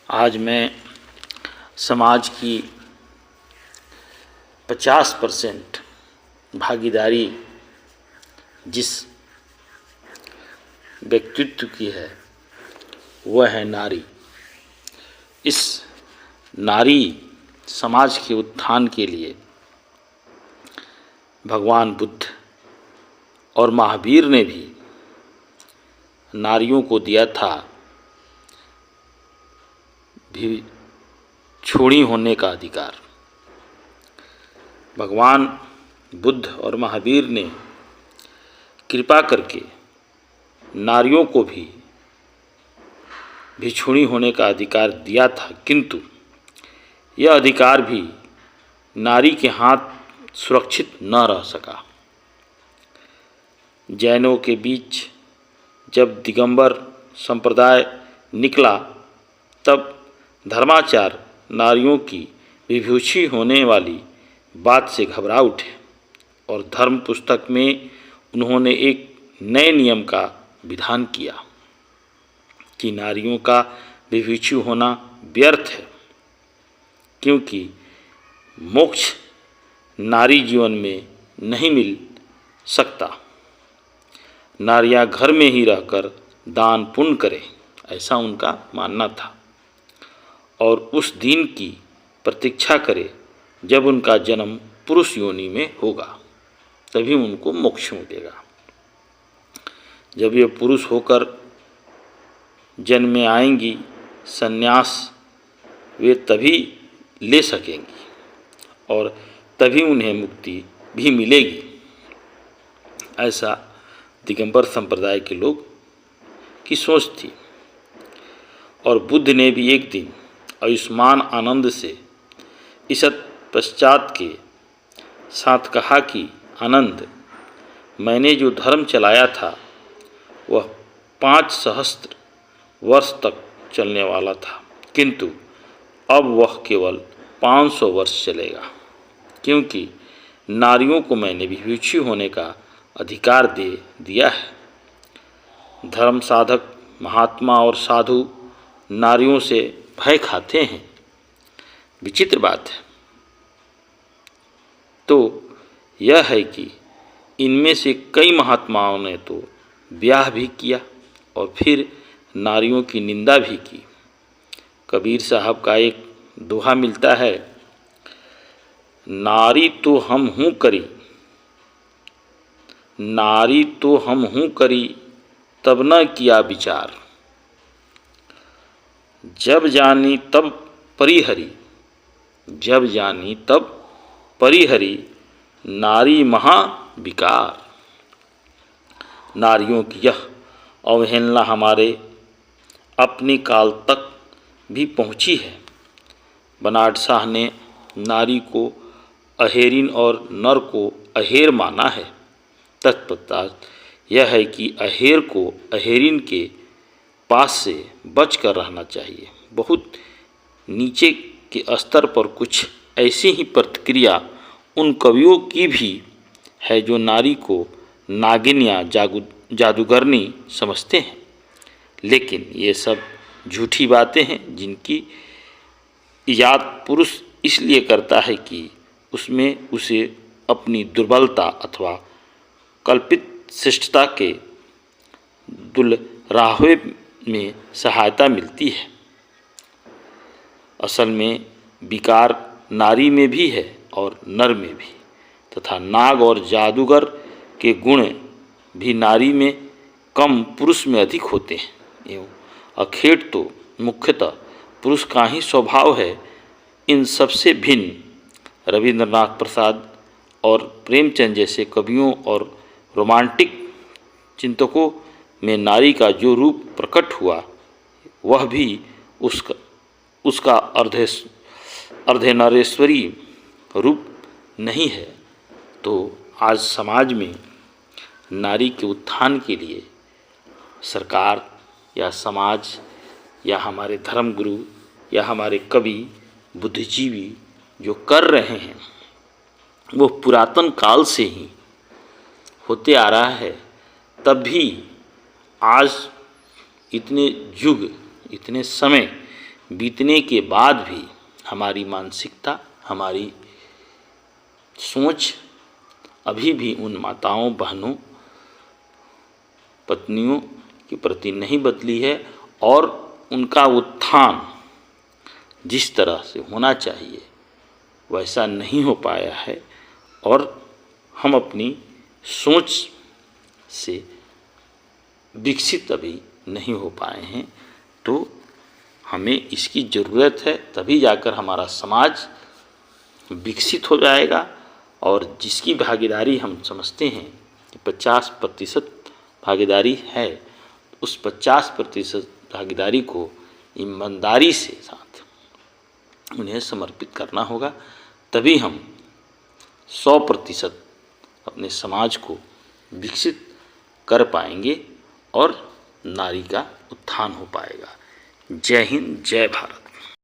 आज मैं समाज की 50% भागीदारी जिस व्यक्तित्व की है वह है नारी। इस नारी समाज के उत्थान के लिए भगवान बुद्ध और महावीर ने भी नारियों को दिया था भी छोड़ी होने का अधिकार। भगवान बुद्ध और महावीर ने कृपा करके नारियों को भी भिक्षुणी होने का अधिकार दिया था, किंतु यह अधिकार भी नारी के हाथ सुरक्षित न रह सका। जैनों के बीच जब दिगंबर संप्रदाय निकला तब धर्माचार्य नारियों की विभूषी होने वाली बात से घबरा उठे और धर्म पुस्तक में उन्होंने एक नए नियम का विधान किया कि नारियों का विभूषी होना व्यर्थ है, क्योंकि मोक्ष नारी जीवन में नहीं मिल सकता। नारियां घर में ही रहकर दान पुण्य करें, ऐसा उनका मानना था, और उस दिन की प्रतीक्षा करें जब उनका जन्म पुरुष योनि में होगा, तभी उनको मोक्ष मिलेगा। जब ये पुरुष होकर जन्म में आएंगी, संन्यास वे तभी ले सकेंगी और तभी उन्हें मुक्ति भी मिलेगी। ऐसा दिगंबर संप्रदाय के लोग की सोच थी। और बुद्ध ने भी एक दिन आयुष्मान आनंद से ईसत पश्चात के साथ कहा कि आनंद, मैंने जो धर्म चलाया था वह 5 सहस्त्र वर्ष तक चलने वाला था, किंतु अब वह केवल 500 वर्ष चलेगा, क्योंकि नारियों को मैंने विभूषी होने का अधिकार दे दिया है। धर्म साधक महात्मा और साधु नारियों से भय खाते हैं। विचित्र बात है तो यह है कि इनमें से कई महात्माओं ने तो ब्याह भी किया और फिर नारियों की निंदा भी की। कबीर साहब का एक दोहा मिलता है, नारी तो हम हूँ करी, नारी तो हम हूँ करी, तब न किया विचार, जब जानी तब परिहरी, जब जानी तब परिहरी, नारी महा विकार। नारियों की यह अवहेलना हमारे अपने काल तक भी पहुँची है। बनाड शाह ने नारी को अहेरिन और नर को अहेर माना है। तत्पश्चात यह है कि अहेर को अहेरिन के पास से बच कर रहना चाहिए। बहुत नीचे के स्तर पर कुछ ऐसी ही प्रतिक्रिया उन कवियों की भी है जो नारी को नागिन या जादूगरनी समझते हैं, लेकिन ये सब झूठी बातें हैं जिनकी याद पुरुष इसलिए करता है कि उसमें उसे अपनी दुर्बलता अथवा कल्पित शिष्टता के दुलराहे में सहायता मिलती है। असल में विकार नारी में भी है और नर में भी, तथा नाग और जादूगर के गुण भी नारी में कम पुरुष में अधिक होते हैं। एवं अखेट तो मुख्यतः पुरुष का ही स्वभाव है। इन सबसे भिन्न रविंद्रनाथ प्रसाद और प्रेमचंद जैसे कवियों और रोमांटिक चिंतकों में नारी का जो रूप प्रकट हुआ वह भी उसका अर्धनारेश्वरी रूप नहीं है। तो आज समाज में नारी के उत्थान के लिए सरकार या समाज या हमारे धर्मगुरु या हमारे कवि बुद्धिजीवी जो कर रहे हैं वो पुरातन काल से ही होते आ रहा है। तब भी आज इतने युग इतने समय बीतने के बाद भी हमारी मानसिकता, हमारी सोच अभी भी उन माताओं, बहनों, पत्नियों के प्रति नहीं बदली है और उनका उत्थान जिस तरह से होना चाहिए वैसा नहीं हो पाया है और हम अपनी सोच से विकसित अभी नहीं हो पाए हैं। तो हमें इसकी ज़रूरत है, तभी जाकर हमारा समाज विकसित हो जाएगा। और जिसकी भागीदारी हम समझते हैं कि 50% भागीदारी है, उस 50% भागीदारी को ईमानदारी से साथ उन्हें समर्पित करना होगा, तभी हम 100% अपने समाज को विकसित कर पाएंगे और नारी का उत्थान हो पाएगा। जय हिंद, जय भारत।